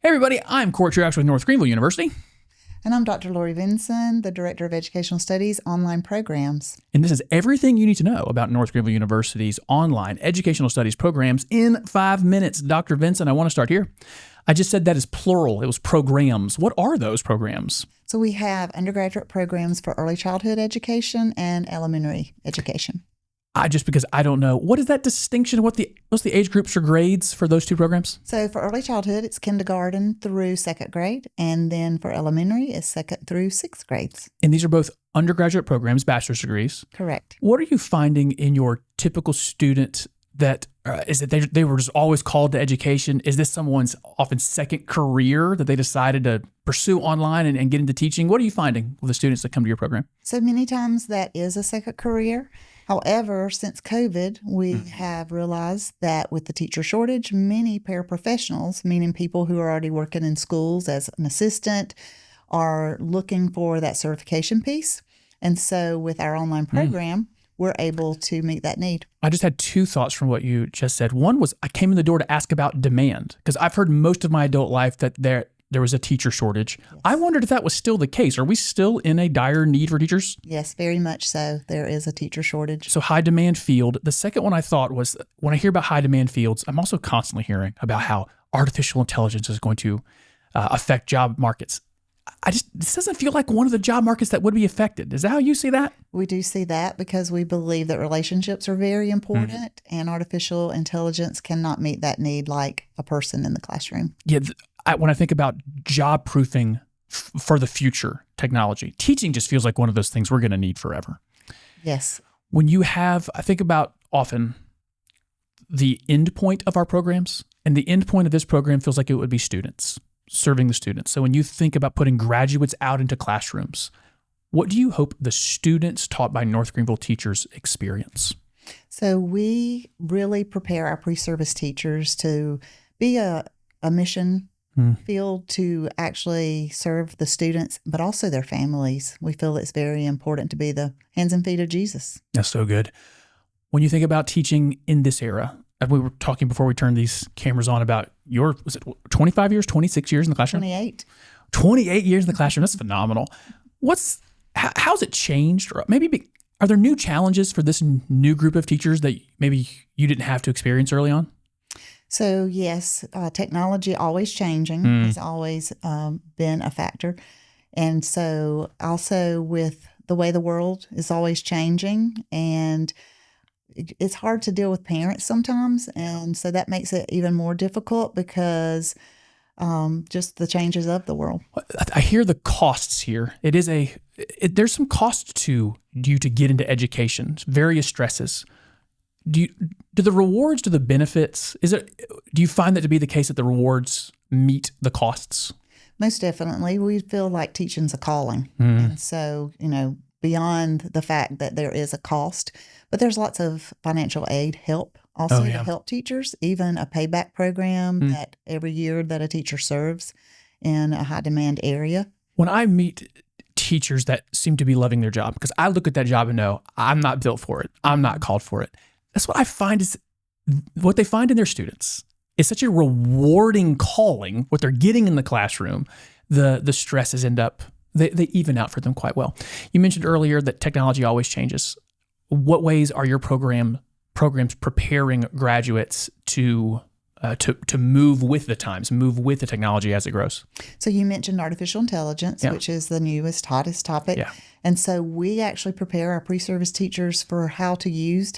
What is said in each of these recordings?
Hey everybody, I'm Court Truax with North Greenville University. And I'm Dr. Lori Vinson, the Director of Educational Studies Online Programs. And this is everything you need to know about North Greenville University's online educational studies programs in 5 minutes. Dr. Vinson, I want to start here. I just said that is plural. It was programs. What are those programs? So we have undergraduate programs for early childhood education and elementary education. Because I don't know. What is that distinction? What's the age groups or grades for those two programs? So for early childhood, it's kindergarten through second grade. And then for elementary, it's second through sixth grades. And these are both undergraduate programs, bachelor's degrees. Correct. What are you finding in your typical student that is it they were just always called to education? Is this someone's often second career that they decided to pursue online and get into teaching? What are you finding with the students that come to your program? So many times that is a second career. However, since COVID, we have realized that with the teacher shortage, many paraprofessionals, meaning people who are already working in schools as an assistant, are looking for that certification piece. And so with our online program, we're able to meet that need. I just had two thoughts from what you just said. One was I came in the door to ask about demand because I've heard most of my adult life that there was a teacher shortage. Yes. I wondered if that was still the case. Are we still in a dire need for teachers? Yes, very much so. There is a teacher shortage. So high demand field. The second one I thought was when I hear about high demand fields, I'm also constantly hearing about how artificial intelligence is going to affect job markets. This doesn't feel like one of the job markets that would be affected. Is that how you see that? We do see that because we believe that relationships are very important and artificial intelligence cannot meet that need like a person in the classroom. Yeah. When I think about job proofing for the future technology, teaching just feels like one of those things we're going to need forever. Yes. I think about often the end point of our programs, and the end point of this program feels like it would be students, serving the students. So when you think about putting graduates out into classrooms, what do you hope the students taught by North Greenville teachers experience? So we really prepare our pre-service teachers to be a mission field to actually serve the students, but also their families. We feel it's very important to be the hands and feet of Jesus. That's so good. When you think about teaching in this era, we were talking before we turned these cameras on about was it 25 years, 26 years in the classroom? 28. 28 years in the classroom. That's phenomenal. How's it changed? Or maybe are there new challenges for this new group of teachers that maybe you didn't have to experience early on? So yes, technology always changing has always been a factor. And so also with the way the world is always changing, and it's hard to deal with parents sometimes. And so that makes it even more difficult because just the changes of the world. I hear the costs here. There's some cost to you to get into education, various stresses. Do the rewards, do the benefits, do you find that to be the case that the rewards meet the costs? Most definitely. We feel like teaching's a calling. And so, beyond the fact that there is a cost, but there's lots of financial aid help also to help teachers, even a payback program that every year that a teacher serves in a high demand area. When I meet teachers that seem to be loving their job, because I look at that job and know I'm not built for it. I'm not called for it. That's what I find is what they find in their students is such a rewarding calling. What they're getting in the classroom, the stresses they even out for them quite well. You mentioned earlier that technology always changes. What ways are your programs preparing graduates to move with the times, move with the technology as it grows? So you mentioned artificial intelligence, which is the newest, hottest topic. Yeah. And so we actually prepare our pre-service teachers for how to use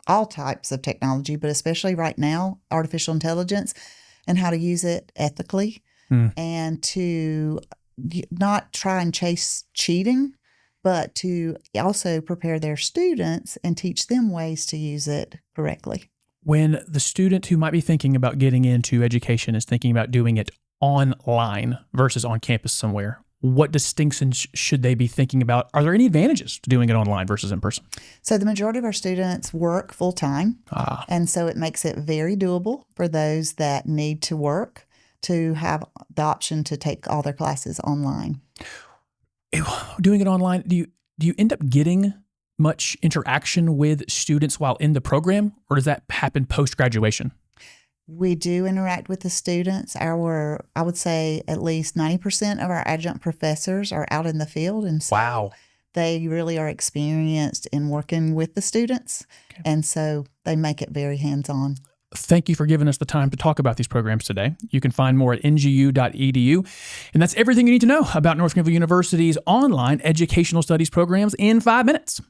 all types of technology, but especially right now, artificial intelligence, and how to use it ethically and to not try and chase cheating, but to also prepare their students and teach them ways to use it correctly. When the student who might be thinking about getting into education is thinking about doing it online versus on campus somewhere, what distinctions should they be thinking about? Are there any advantages to doing it online versus in person? So the majority of our students work full time. And so it makes it very doable for those that need to work to have the option to take all their classes online. Doing it online, do you end up getting much interaction with students while in the program, or does that happen post-graduation? We do interact with the students. I would say at least 90% of our adjunct professors are out in the field. And so wow. They really are experienced in working with the students. Okay. And so they make it very hands-on. Thank you for giving us the time to talk about these programs today. You can find more at ngu.edu. And that's everything you need to know about North Greenville University's online educational studies programs in 5 minutes.